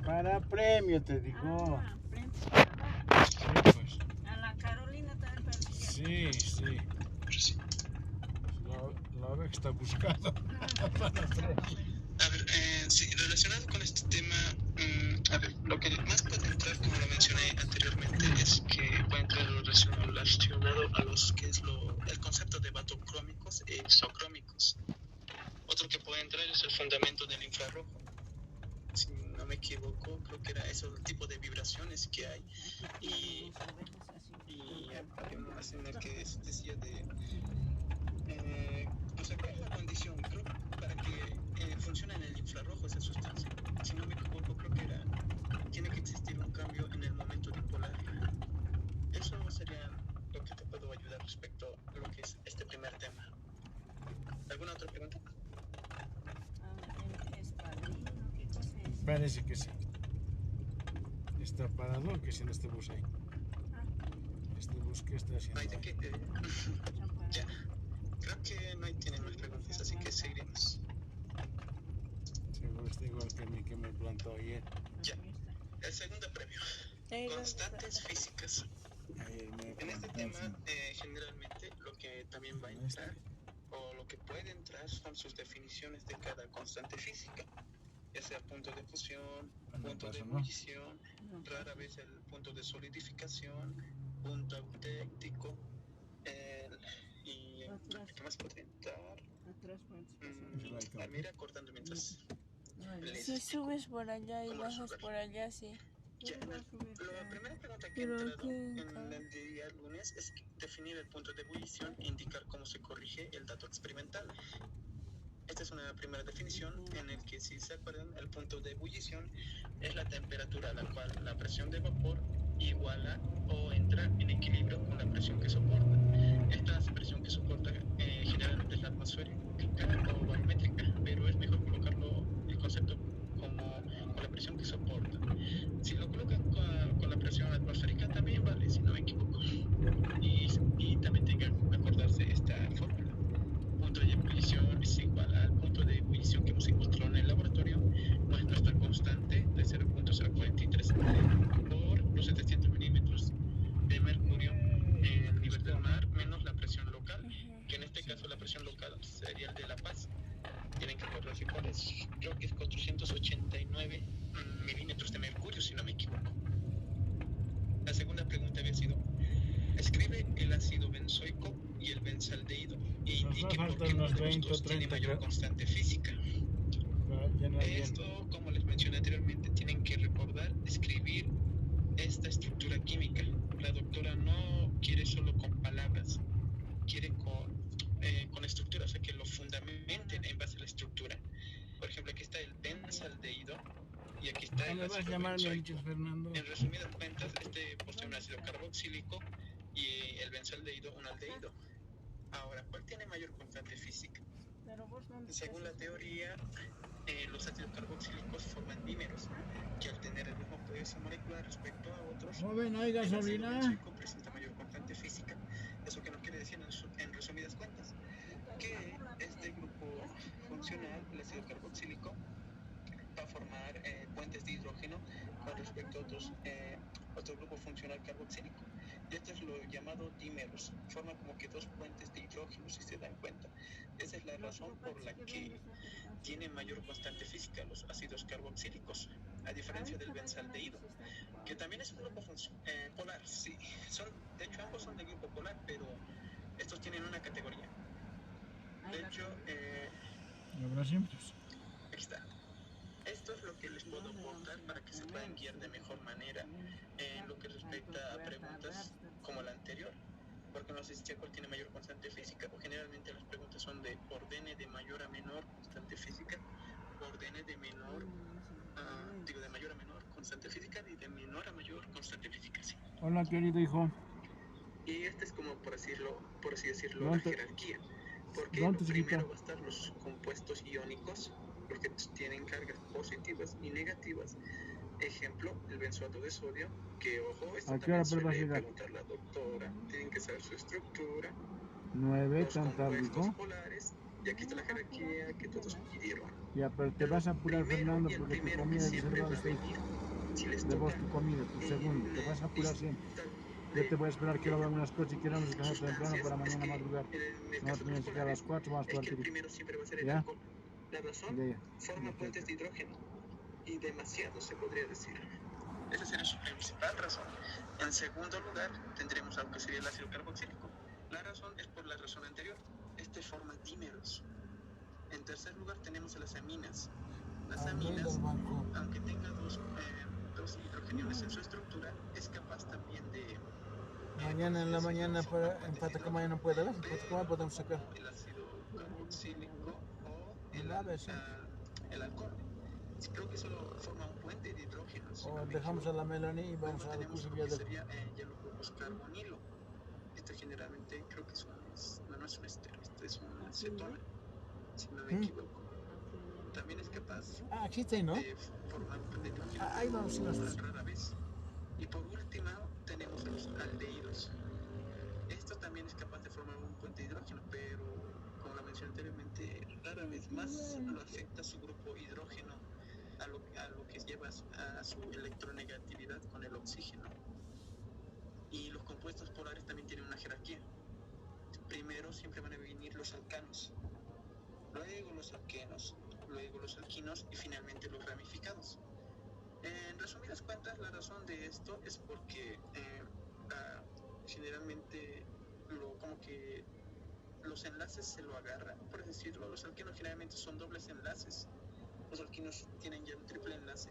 Para premio, te digo. Ah, premio. Sí, pues. A la Carolina también parecía. Sí. La oveja está buscando para premio. A ver, sí, relacionado con este tema, a ver, lo que más puede entrar, como lo mencioné anteriormente, es que puede entrar relacionado a los que es el concepto de batocrómicos e isocrómicos. Otro que puede entrar es el fundamento del infrarrojo. Si no me equivoco, creo que era ese el tipo de vibraciones que hay. Y había uno más en el que decía de o sea, ¿cuál es la condición? Creo para que funcione en el infrarrojo esa sustancia. Si no me equivoco, creo que tiene que existir un cambio en el momento dipolar. Eso sería lo que te puedo ayudar respecto a lo que es este primer tema. ¿Alguna otra pregunta? ¿Es padrino? ¿Qué cosa es? Parece que sí. Está parado, que es en este bus ahí. Este bus que está haciendo ahí. Ya. Creo que no tienen más preguntas, así que seguiremos. Seguro está igual que a mí que me plantó ayer. Ya. El segundo premio. Constantes físicas. En este tema, generalmente, lo que también va a entrar, o lo que puede entrar, son sus definiciones de cada constante física. Ya sea punto de fusión, punto de ebullición, rara vez el punto de solidificación, punto eutectico, y ¿qué más podría entrar? Mira, cortando mientras Si subes por allá y bajas por allá, sí. Ya, la primera pregunta que he entrado en el día lunes es definir el punto de ebullición e indicar cómo se corrige el dato experimental. Esta es una primera definición en el que, si se acuerdan, el punto de ebullición es la temperatura a la cual la presión de vapor iguala o entra en equilibrio con la presión que soporta. Esta presión que soporta generalmente es la atmosférica o barimétrica, pero es mejor colocarlo el concepto como con la presión que soporta. Si lo colocan con la presión atmosférica también vale, si no me equivoco. Y también tengan que acordarse esta fórmula. Punto de ebullición es igual al punto de ebullición que hemos encontrado en el laboratorio, más nuestra constante de 0.043 por los 700 milímetros de mercurio en el nivel del mar, menos la presión local, que en este caso la presión local sería el de La Paz. Tienen que acordarse cuál es. Creo que es 489 milímetros de mercurio, si no me equivoco. La segunda pregunta había sido: escribe el ácido benzoico y el benzaldehído e indique por qué uno de los dos tiene mayor constante física. Esto, como les mencioné anteriormente, tienen que recordar escribir esta estructura química. La doctora no quiere solo con palabras, quiere con estructura, o sea, que lo fundamenten en base a la estructura. Por ejemplo, aquí está el benzaldehído y aquí está el ácido benzoico. En resumidas cuentas, posee un ácido carboxílico y el benzaldehído un aldehído. Ahora, ¿cuál tiene mayor constante física? Según la teoría, los ácidos carboxílicos forman dímeros que, al tener el mismo peso molecular respecto a otros, joven, ¿hay gasolina? El ácido benzoico presenta mayor constante física. ¿Eso qué nos quiere decir en resumidas cuentas? Que este grupo funcional, el ácido carboxílico, va a formar puentes de hidrógeno con respecto a otro grupo funcional carboxílico. Y esto es lo llamado dímeros. Forma como que dos puentes de hidrógeno, si se dan cuenta. Esa es la razón por la que tiene mayor constante física los ácidos carboxílicos, a diferencia del benzaldehído, que también es un grupo polar. Sí, de hecho ambos son de grupo polar, pero estos tienen una categoría. De hecho, aquí está. Esto es lo que les puedo aportar para que se puedan guiar de mejor manera en lo que respecta a preguntas como la anterior, porque no sé si cuál tiene mayor constante física, o generalmente las preguntas son de ordene de mayor a menor constante física, ordene de menor, de mayor a menor constante física y de menor a mayor constante física, sí. Hola, querido hijo. Y este es como, por así decirlo, la jerarquía. Porque lo primero va a estar los compuestos iónicos, los que tienen cargas positivas y negativas. Ejemplo, el benzoato de sodio, que, ojo, esto también suele preguntar la doctora. Tienen que saber su estructura, 9, los compuestos polares, y aquí está la jerarquía que todos pidieron. Ya, pero te vas a apurar, Fernando, porque tu comida siempre va a venir si les de vos toca tu comida, tu segundo, te vas a apurar siempre. Yo te voy a esperar que lo hagan unas cosas y queramos descansar temprano para mañana madrugar. No tenemos que quedar a las 4, vamos a es que el partir. primero siempre va a ser el ¿Ya? alcohol. La razón Ya. forma puentes de hidrógeno y demasiado se podría decir. Esa sería su principal razón. En segundo lugar, tendremos algo que sería el ácido carboxílico. La razón es por la razón anterior. Este forma dímeros. En tercer lugar, tenemos las aminas. Las aminas, aunque tenga dos hidrogeniones en su estructura, es capaz también de... Mañana en la mañana en Patacamaya no puede haber, en Patacamaya podemos sacar. El ácido carboxílico o el alcohol. Creo que solo forma un puente de hidrógeno. O dejamos a la Melanie y vamos a la Luego sería hieloglobos carbonilo. Este generalmente creo que no es un estero, este es una cetona, si no me equivoco. También es capaz aquí está, ¿no? de formar un puente de hidrógeno. Ahí vamos, Rara vez. Y por último tenemos los aldehídos. Esto también es capaz de formar un puente de hidrógeno, pero como lo mencioné anteriormente, rara vez más lo afecta su grupo hidrógeno a lo que lleva a su electronegatividad con el oxígeno. Y los compuestos polares también tienen una jerarquía. Primero siempre van a venir los alcanos, luego los alquenos, luego los alquinos y finalmente los ramificados. En resumidas cuentas, la razón de esto es porque generalmente como que los enlaces se lo agarran, por decirlo. Los alquenos generalmente son dobles enlaces, los alquinos tienen ya un triple enlace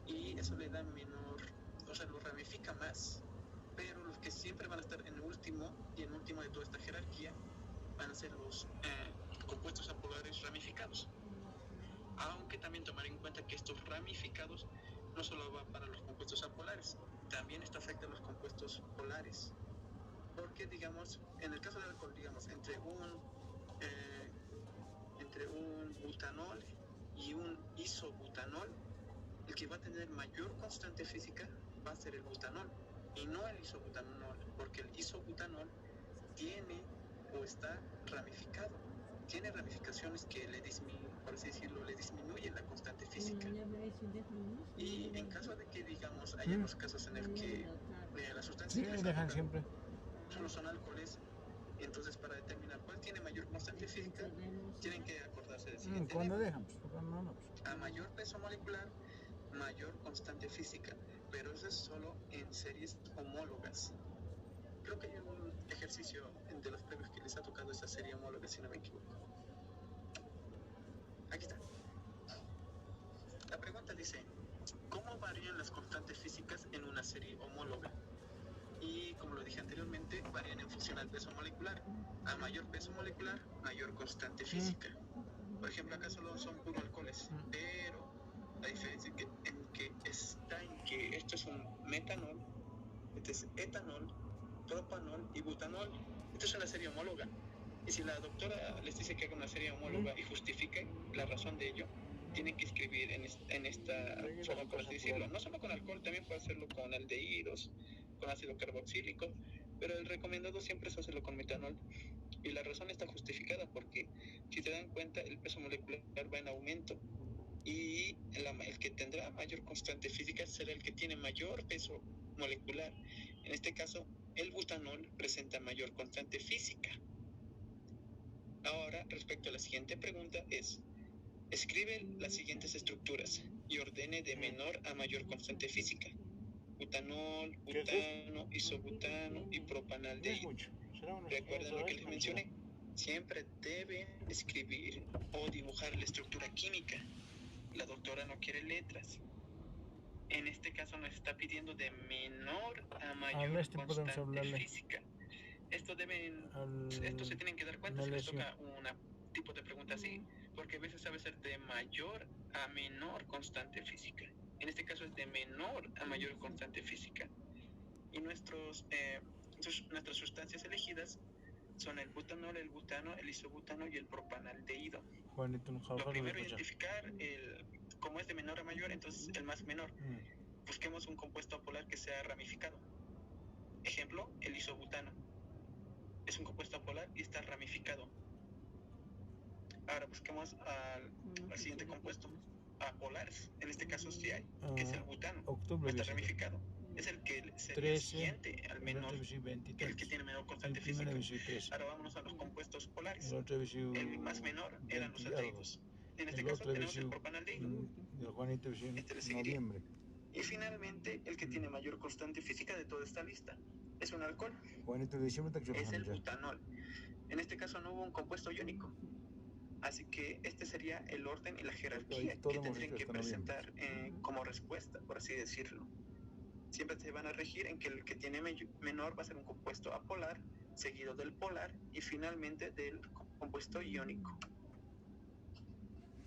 y eso le da menor, o sea, lo ramifica más. Pero los que siempre van a estar en último y en último de toda esta jerarquía van a ser los compuestos apolares ramificados. Aunque también tomar en cuenta que estos ramificados no solo van para los compuestos apolares, también esto afecta a los compuestos polares. Porque, digamos, en el caso del alcohol, digamos, entre un butanol y un isobutanol, el que va a tener mayor constante física va a ser el butanol y no el isobutanol, porque el isobutanol tiene o está ramificado, tiene ramificaciones que por así decirlo, le disminuyen la constante física. Y en caso de que, digamos, hay unos casos en el que las sustancias que les dejan siempre solo son alcoholes, entonces para determinar cuál tiene mayor constante física, tienen que acordarse del siguiente. ¿Cuándo dejamos? No. A mayor peso molecular, mayor constante física, pero eso es solo en series homólogas. Creo que hay un ejercicio de los premios que les ha tocado esa serie homóloga, si no me equivoco. Aquí está. La pregunta dice, ¿cómo varían las constantes físicas en una serie homóloga? Y como lo dije anteriormente, varían en función al peso molecular. A mayor peso molecular, mayor constante física. Por ejemplo, acá solo son puros alcoholes, pero la diferencia está en que esto es un metanol, este es etanol, propanol y butanol. Esto es una serie homóloga. Y si la doctora les dice que haga una serie homóloga y justifique la razón de ello, tienen que escribir en esta forma, por así decirlo. No solo con alcohol, también puede hacerlo con aldehídos, con ácido carboxílico, pero el recomendado siempre es hacerlo con metanol. Y la razón está justificada porque, si se dan cuenta, el peso molecular va en aumento y el que tendrá mayor constante física será el que tiene mayor peso molecular. En este caso, el butanol presenta mayor constante física. Ahora, respecto a la siguiente pregunta es, escribe las siguientes estructuras y ordene de menor a mayor constante física. Butanol, butano, isobutano y propanaldehído. ¿Recuerdan lo que les mencioné? Siempre deben escribir o dibujar la estructura química. La doctora no quiere letras. En este caso nos está pidiendo de menor a mayor constante física. Esto se tienen que dar cuenta si les toca un tipo de pregunta así, porque a veces sabe ser de mayor a menor constante física. En este caso es de menor a mayor constante física. Y nuestras sustancias elegidas son el butanol, el butano, el isobutano y el propanaldehído. Lo primero es identificar como es de menor a mayor, entonces el más menor. Busquemos un compuesto apolar que sea ramificado. Ejemplo, el isobutano. Es un compuesto apolar y está ramificado. Ahora busquemos al siguiente compuesto. apolares. En este caso sí hay, que es el butano. Octubre Está ramificado. Es el que sería el siguiente, al menor, el que tiene menor constante física. Ahora vámonos a los compuestos polares. El más menor eran los aldehídos. En este caso tenemos el propanaldehído. Este le seguiría. Y finalmente, el que tiene mayor constante física de toda esta lista es un alcohol. Es el butanol. En este caso no hubo un compuesto iónico. Así que este sería el orden y la jerarquía que tendrían que presentar como respuesta, por así decirlo. Siempre se van a regir en que el que tiene menor va a ser un compuesto apolar, seguido del polar y finalmente del compuesto iónico.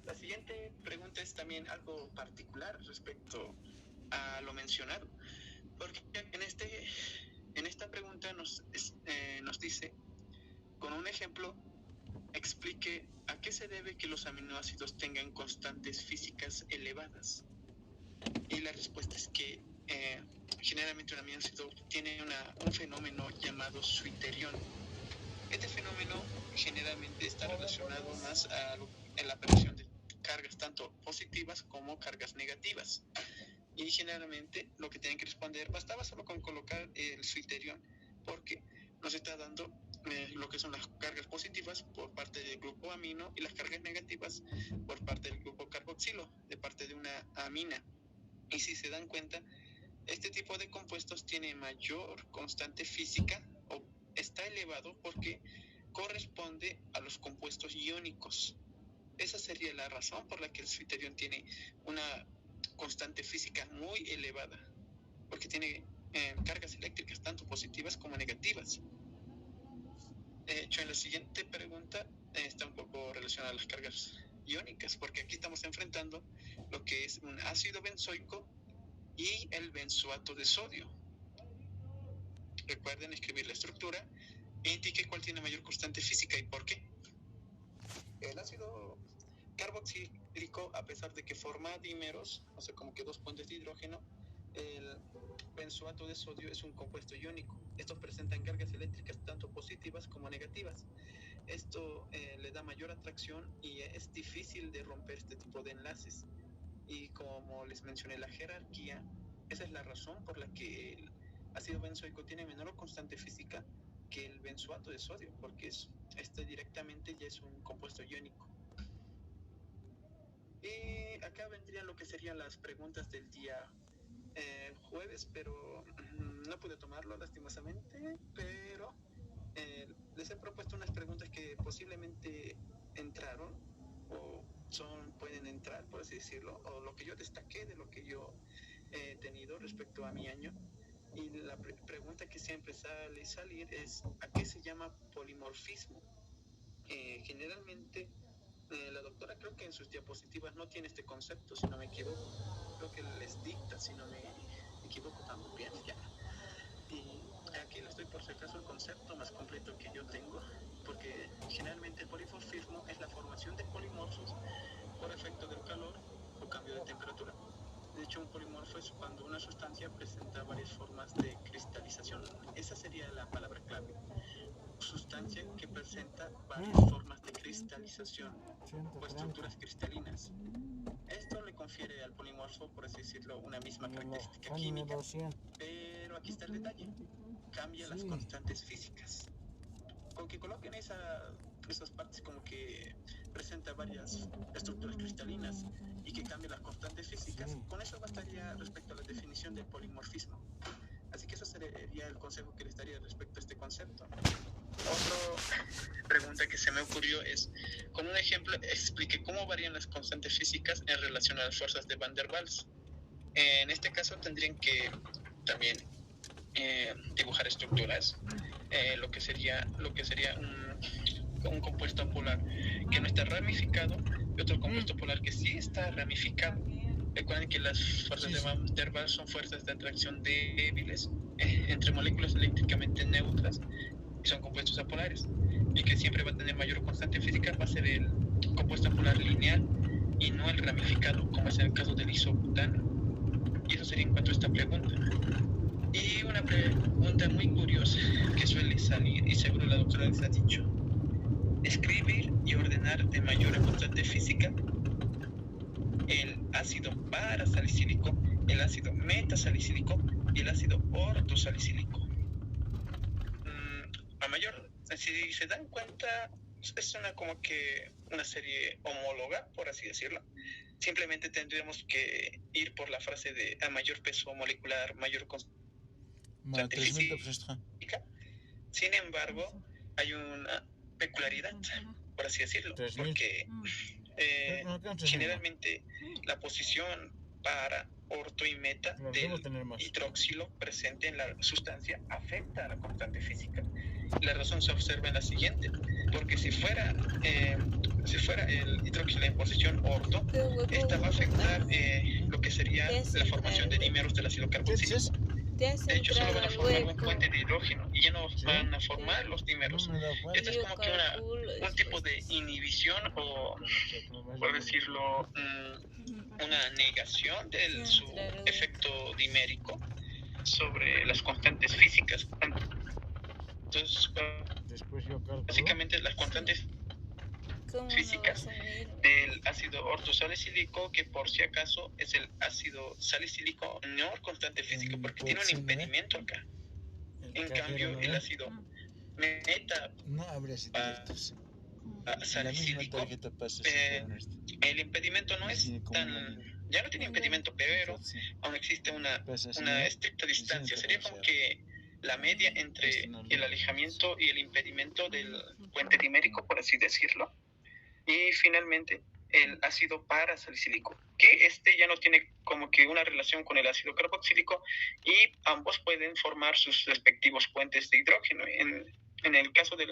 La siguiente pregunta es también algo particular respecto a lo mencionado, porque en esta pregunta nos dice, con un ejemplo, explique a qué se debe que los aminoácidos tengan constantes físicas elevadas. Y la respuesta es que generalmente un aminoácido tiene un fenómeno llamado switterión. Este fenómeno generalmente está relacionado más en la aparición de cargas tanto positivas como cargas negativas. Y generalmente lo que tienen que responder, bastaba solo con colocar el switterión, porque nos está dando lo que son las cargas positivas por parte del grupo amino y las cargas negativas por parte del grupo carboxilo, de parte de una amina. Y si se dan cuenta, este tipo de compuestos tiene mayor constante física o está elevado porque corresponde a los compuestos iónicos. Esa sería la razón por la que el switterión tiene una constante física muy elevada, porque tiene cargas eléctricas tanto positivas como negativas. De hecho, en la siguiente pregunta está un poco relacionada a las cargas iónicas, porque aquí estamos enfrentando lo que es un ácido benzoico y el benzoato de sodio. Recuerden escribir la estructura e indique cuál tiene mayor constante física y por qué. El ácido carboxílico, a pesar de que forma dímeros, o sea, como que dos puentes de hidrógeno, el benzoato de sodio es un compuesto iónico. Estos presentan cargas eléctricas tanto positivas como negativas. Esto le da mayor atracción y es difícil de romper este tipo de enlaces. Y como les mencioné, la jerarquía, esa es la razón por la que el ácido benzoico tiene menor constante física que el benzoato de sodio, porque este directamente ya es un compuesto iónico. Y acá vendrían lo que serían las preguntas del día jueves, pero no pude tomarlo lastimosamente, pero les he propuesto unas preguntas que posiblemente entraron o pueden entrar, por así decirlo, o lo que yo destaqué de lo que yo he tenido respecto a mi año. Y la pregunta que siempre sale salir es ¿a qué se llama polimorfismo? Generalmente la doctora creo que en sus diapositivas no tiene este concepto, si no me equivoco. Creo que les dicta, si no me equivoco también ya. Y aquí les doy por si acaso el concepto más completo que yo tengo, porque generalmente el polimorfismo es la formación de polimorfos por efecto del calor o cambio de temperatura. De hecho, un polimorfo es cuando una sustancia presenta varias formas de cristalización. Esa sería la palabra clave. Sustancia que presenta varias formas de cristalización o estructuras cristalinas. Esto le confiere al polimorfo, por así decirlo, una misma característica química, pero aquí está el detalle: cambia las constantes físicas. Con que coloquen esas partes como que presenta varias estructuras cristalinas y que cambia las constantes físicas, con eso bastaría respecto a la definición del polimorfismo. Así que eso sería el consejo que les daría respecto a este concepto. Otra pregunta que se me ocurrió es, con un ejemplo, explique cómo varían las constantes físicas en relación a las fuerzas de Van der Waals. En este caso tendrían que también dibujar estructuras, lo que sería un compuesto polar que no está ramificado y otro compuesto polar que sí está ramificado. Recuerden que las fuerzas de Van der Waals son fuerzas de atracción débiles entre moléculas eléctricamente neutras y son compuestos apolares, y que siempre va a tener mayor constante física va a ser el compuesto polar lineal y no el ramificado, como es en el caso del isobutano. Y eso sería en cuanto a esta pregunta. Y una pregunta muy curiosa que suele salir, y seguro la doctora les ha dicho: escribir y ordenar de mayor a constante física el ácido parasalicílico, el ácido metasalicílico y el ácido ortosalicílico. A mayor, si se dan cuenta, es como que una serie homóloga, por así decirlo. Simplemente tendríamos que ir por la frase de a mayor peso molecular, mayor constante física. Sin embargo, hay una peculiaridad, por así decirlo, porque generalmente la posición para orto y meta del hidroxilo presente en la sustancia afecta a la constante física. La razón se observa en la siguiente, porque si fuera el hidroxilo en posición orto, esta va a afectar lo que sería la formación de dímeros del ácido carboxílico. De hecho, solo van a formar un puente de hidrógeno y ya no van a formar los dímeros. Esto es como que un tipo de inhibición o, por decirlo, una negación de su efecto dimérico sobre las constantes físicas. Entonces, básicamente las constantes físicas del ácido ortosalicílico, que por si acaso es el ácido salicílico no constante físico, porque tiene un impedimento acá. En cambio, el ácido metasalicílico, el impedimento no es tan... Ya no tiene impedimento, pero aún existe una estricta distancia. Sería como que la media entre el alejamiento y el impedimento del puente dimérico, por así decirlo. Y finalmente el ácido parasalicílico, que ya no tiene como que una relación con el ácido carboxílico y ambos pueden formar sus respectivos puentes de hidrógeno. En el caso del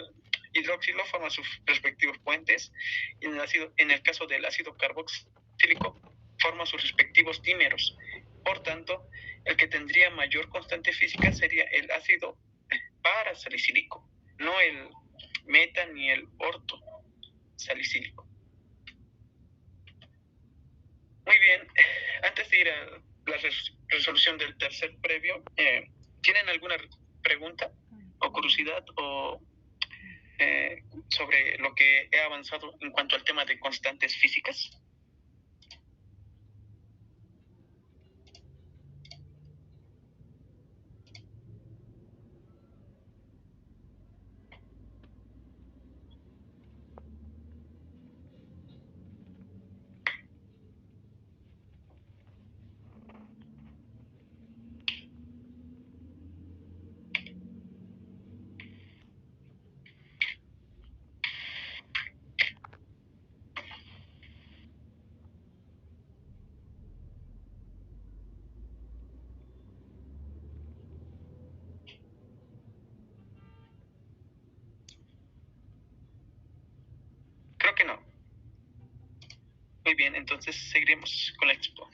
hidróxilo forma sus respectivos puentes y en el caso del ácido carboxílico forma sus respectivos dímeros. Por tanto, el que tendría mayor constante física sería el ácido parasalicílico, no el meta ni el orto salicílico. Muy bien, antes de ir a la resolución del tercer previo, ¿tienen alguna pregunta o curiosidad sobre lo que he avanzado en cuanto al tema de constantes físicas? Creo que no. Muy bien, entonces seguiremos con la expo.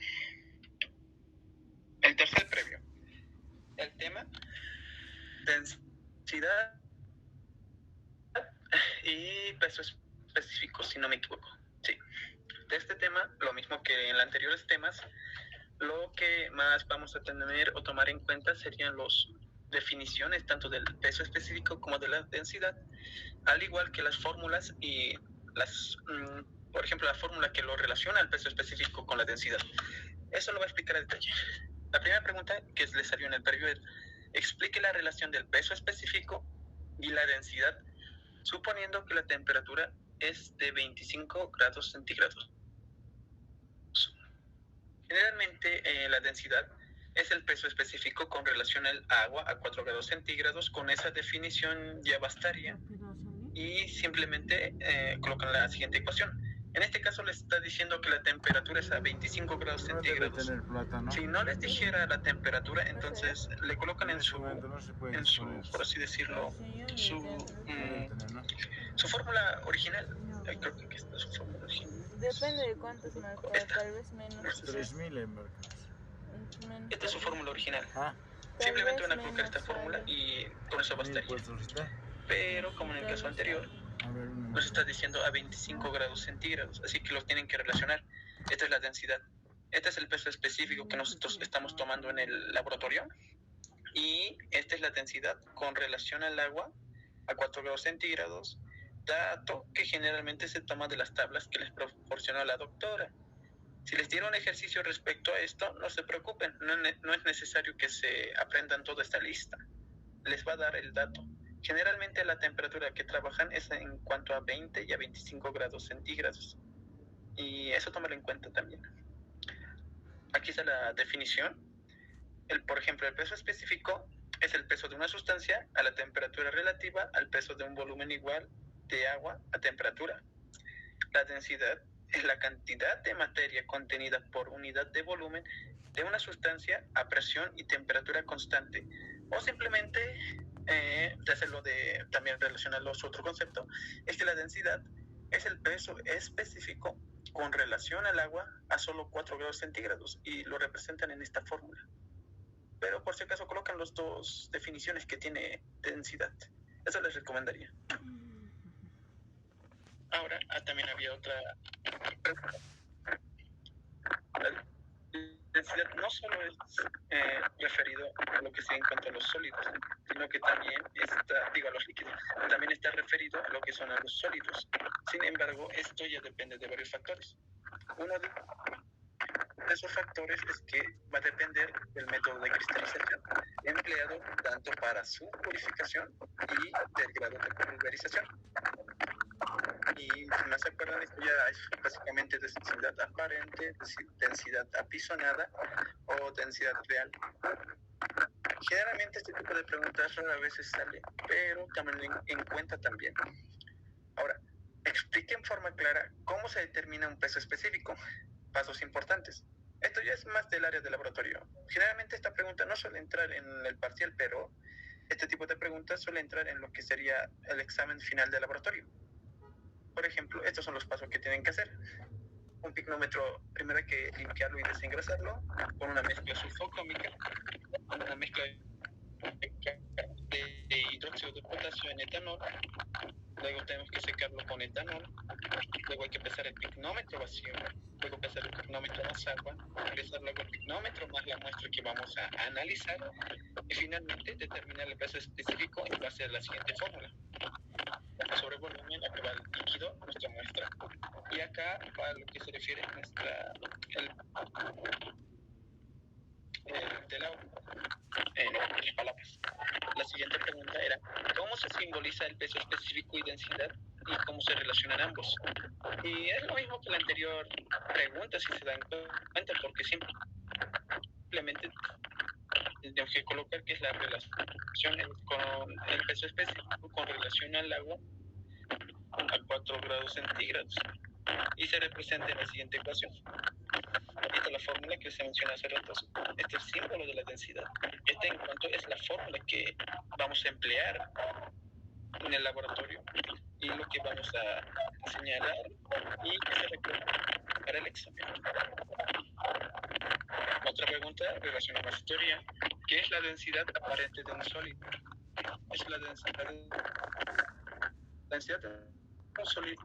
El tercer previo. El tema, densidad y peso específico, si no me equivoco. Sí. De este tema, lo mismo que en los anteriores temas, lo que más vamos a tener o tomar en cuenta serían las definiciones tanto del peso específico como de la densidad, al igual que las fórmulas y por ejemplo, la fórmula que lo relaciona al peso específico con la densidad. Eso lo voy a explicar a detalle. La primera pregunta que le salió en el previo es: explique la relación del peso específico y la densidad, suponiendo que la temperatura es de 25 grados centígrados. Generalmente la densidad es el peso específico con relación al agua a 4 grados centígrados. Con esa definición ya bastaría y simplemente colocan la siguiente ecuación. En este caso les está diciendo que la temperatura es a 25 grados centígrados. Si no les dijera la temperatura, entonces le colocan en su por así decirlo, su fórmula original. Creo que aquí está su fórmula original. Depende de cuántos marcas, tal vez menos. 3000 en marcas. Esta es su fórmula original. Simplemente van a colocar esta fórmula y con eso bastaría. Pero como en el caso anterior, nos está diciendo a 25 grados centígrados, así que los tienen que relacionar. Esta es la densidad. Este es el peso específico que nosotros estamos tomando en el laboratorio. Y esta es la densidad con relación al agua a 4 grados centígrados, dato que generalmente se toma de las tablas que les proporcionó la doctora. Si les dieron ejercicio respecto a esto, no se preocupen, no es necesario que se aprendan toda esta lista. Les va a dar el dato. Generalmente la temperatura que trabajan es en cuanto a 20 y a 25 grados centígrados. Y eso tómalo en cuenta también. Aquí está la definición. Por ejemplo, el peso específico es el peso de una sustancia a la temperatura relativa al peso de un volumen igual de agua a temperatura. La densidad es la cantidad de materia contenida por unidad de volumen de una sustancia a presión y temperatura constante. O simplemente, también relacionarlo a otro concepto, es que la densidad es el peso específico con relación al agua a solo 4 grados centígrados y lo representan en esta fórmula. Pero por si acaso colocan las dos definiciones que tiene densidad. Eso les recomendaría. Ahora, también había otra pregunta. La densidad no solo es referido a lo que se encuentra en los sólidos, sino que también a los líquidos, también está referido a lo que son a los sólidos. Sin embargo, esto ya depende de varios factores. Uno de esos factores es que va a depender del método de cristalización empleado tanto para su purificación y del grado de pulverización. Y si no se acuerdan, esto ya es básicamente densidad aparente, densidad apisonada o densidad real. Generalmente este tipo de preguntas rara vez sale, pero también en cuenta también. Ahora, explique en forma clara cómo se determina un peso específico. Pasos importantes. Esto ya es más del área de laboratorio. Generalmente esta pregunta no suele entrar en el parcial, pero este tipo de preguntas suele entrar en lo que sería el examen final de laboratorio. Por ejemplo, estos son los pasos que tienen que hacer. Un picnómetro, primero hay que limpiarlo y desengrasarlo con una mezcla sulfocrómica, una mezcla de hidróxido de potasio en etanol. Luego tenemos que secarlo con etanol. Luego hay que pesar el picnómetro vacío. Luego pesar el picnómetro más agua. Pesar luego el picnómetro más la muestra que vamos a analizar. Y finalmente determinar el peso específico en base a la siguiente fórmula. Sobre volumen, acá va el líquido, nuestra muestra. Y acá va lo que se refiere a del agua. En palabras. La siguiente pregunta era, ¿cómo se simboliza el peso específico y densidad y cómo se relacionan ambos? Y es lo mismo que la anterior pregunta, si se dan cuenta, porque simplemente tenemos que colocar que es la relación con el peso específico con relación al agua a 4 grados centígrados. Y se representa en la siguiente ecuación. Esta es la fórmula que se menciona hace rato. Este es el símbolo de la densidad. Este en cuanto es la fórmula que vamos a emplear en el laboratorio y lo que vamos a señalar y que se requiere para el examen. Otra pregunta relacionada a la teoría. ¿Qué es la densidad aparente de un sólido? Es la densidad de un sólido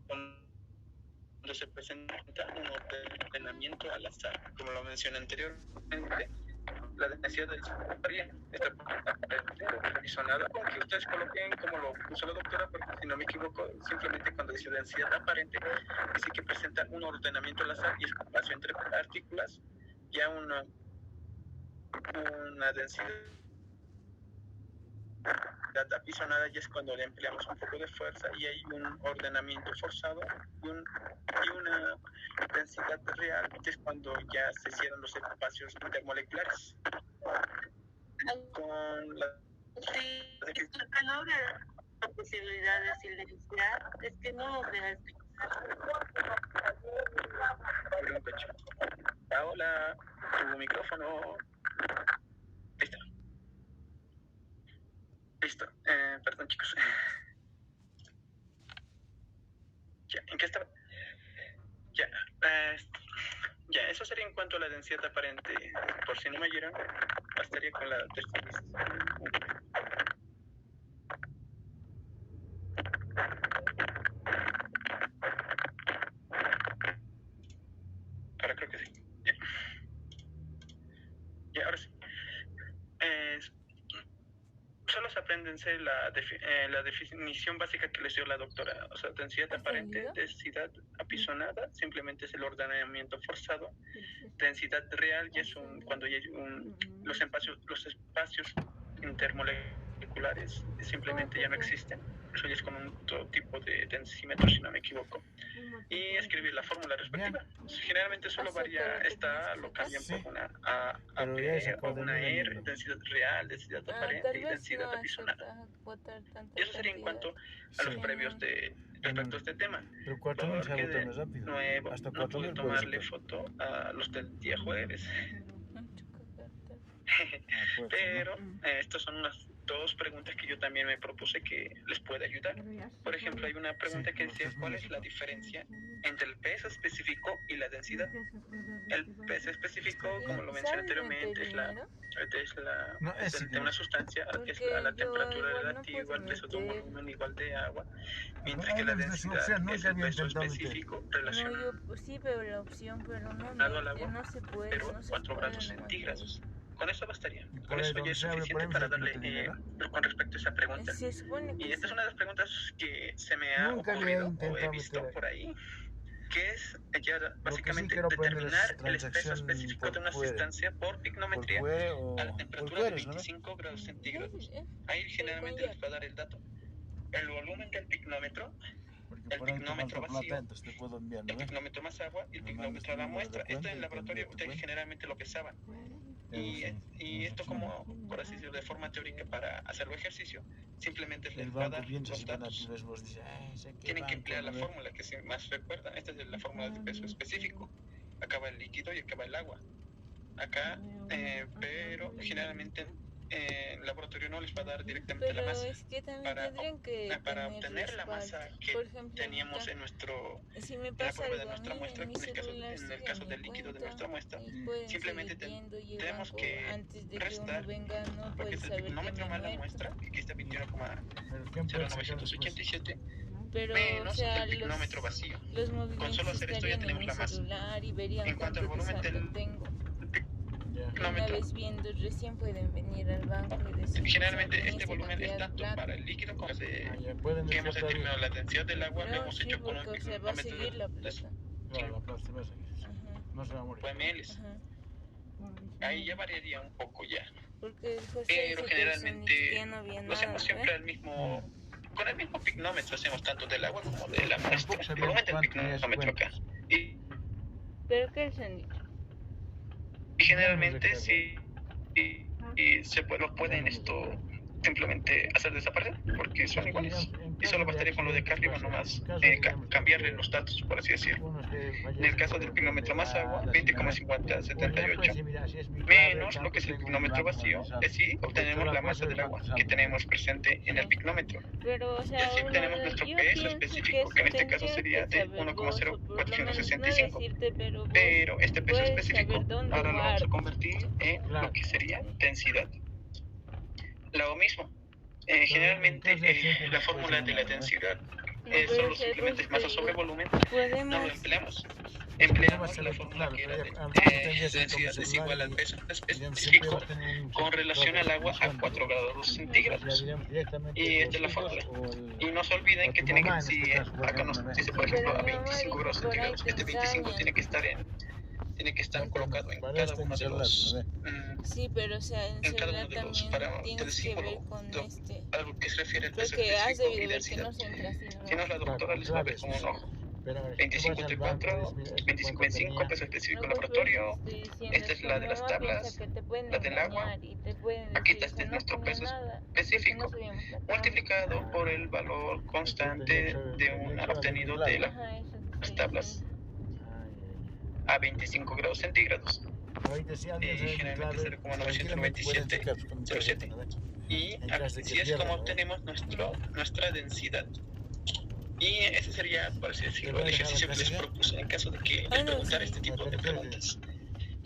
donde se presenta un ordenamiento al azar. Como lo mencioné anteriormente, la densidad del varía. Esta apisonada, aunque ustedes coloquen como lo puso la doctora, porque si no me equivoco, simplemente cuando dice densidad aparente, dice que presenta un ordenamiento al azar y espacio entre partículas, ya una densidad apisonada y es cuando le empleamos un poco de fuerza y hay un ordenamiento forzado y una densidad real, que es cuando ya se cierran los espacios intermoleculares. Con la no de la posibilidad de silenciar, es que no me la hola, tu micrófono. Listo. Perdón, chicos. Ya, ¿en qué estaba? Ya, eso sería en cuanto a la densidad aparente. Por si no me oyeron, bastaría con la definición. Ahora creo que sí. Ya, ahora sí. Solo se aprende apréndense la definición básica que les dio la doctora. O sea, densidad aparente, densidad apisonada, simplemente es el ordenamiento forzado. Densidad real ya es cuando ya hay los espacios intermoleculares simplemente ya no existen. Eso ya es con otro tipo de densímetro, si no me equivoco. Y escribir la fórmula respectiva. Generalmente solo varía esta, lo cambian por una A, B o una R, densidad real, densidad aparente y densidad apisonada. Y eso sería en cuanto a los previos respecto a este tema. Pero 4000 se agota más rápido. Nuevo, Hasta no pude 4000 tomarle foto a los del día jueves. Pero estas son unas 2 preguntas que yo también me propuse que les puede ayudar. Por ejemplo, hay una pregunta que dice: ¿cuál es la diferencia entre el peso específico y la densidad? El peso específico, como lo mencioné anteriormente, es de una sustancia, es a la temperatura relativa, al peso de un volumen igual de agua, mientras que la densidad es el peso específico relacionado Sí, pero la opción, pero al agua, no se puede. pero a 4 grados centígrados. Con eso bastaría. Con eso ya es suficiente para darle con respecto a esa pregunta. Y esta es una de las preguntas que se me ha ocurrido o he visto por ahí, que es ya básicamente determinar el peso específico de una sustancia por pignometría a la temperatura de 25 grados centígrados. Ahí generalmente les va a dar el dato. El volumen del pigmómetro, el pigmómetro vacío, el pigmómetro más agua y el pigmómetro a la muestra. Esto en el laboratorio ustedes generalmente lo pesaban. Y esto, como por así decirlo, de forma teórica, para hacerlo ejercicio, simplemente les va a dar los datos. Tienen que emplear la fórmula que si más recuerdan. Esta es la fórmula de peso específico. Acá va el líquido y acá va el agua. Acá, pero generalmente el laboratorio no les va a dar directamente la masa. Es que para obtener la masa que teníamos en la prueba de nuestra muestra, en el caso del líquido de nuestra muestra, simplemente tenemos que restar, porque es el pigmómetro más la muestra, que está 21,0987, menos el pigmómetro vacío. Con solo hacer esto ya tenemos la masa. En cuanto al volumen del pigmómetro, recién pueden venir al banco y decir, generalmente este volumen es tanto para el líquido como que hemos determinado la densidad del agua, lo hemos hecho con un pigmómetro de ml. Ahí ya variaría un poco ya, pero generalmente lo hacemos siempre con el mismo pigmómetro, hacemos tanto del agua como de la muestra, el volumen del pigmómetro acá. ¿Pero qué es el? Y generalmente sí, los pueden simplemente hacer desaparecer, porque son iguales. Y solo bastaría con lo de acá arriba nomás, cambiarle los datos, por así decirlo. En el caso del pigmómetro más agua, 20,5078, menos lo que es el pigmómetro vacío, así obtenemos la masa del agua que tenemos presente en el pigmómetro. Y así obtenemos nuestro peso específico, que en este caso sería de 1,0465. Pero este peso específico ahora lo vamos a convertir en lo que sería densidad. Lo mismo. Generalmente la fórmula de la densidad solo simplemente es masa sobre volumen. No lo empleamos. Empleamos la fórmula que era de densidad es igual al peso específico con relación al agua a 4 grados centígrados. Y esta es la fórmula. Y no se olviden que tienen que, si acá nos dice por ejemplo a 25 grados centígrados, este 25 tiene que estar colocado en cada uno de los sí, pero o sea, en cada uno de los parámetros algo que se refiere al peso específico y densidad. Si no, la doctora les va a ver como un ojo. 25,34, 25,25, peso específico laboratorio. Esta es la de las tablas, la del agua. Aquí está, este es nuestro peso específico multiplicado por el valor constante obtenido de las tablas a 25 grados centígrados. Generalmente 0,997,07. Y así es como obtenemos nuestra densidad. Y ese sería, por así decirlo, el ejercicio que les propuse en caso de que les preguntara este tipo de preguntas.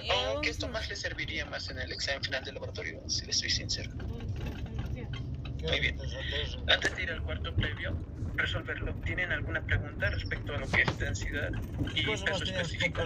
Aunque esto más les serviría más en el examen final del laboratorio, si les soy sincero. Muy bien. Antes de ir al cuarto previo, resolverlo, ¿tienen alguna pregunta respecto a lo que es densidad y peso específico?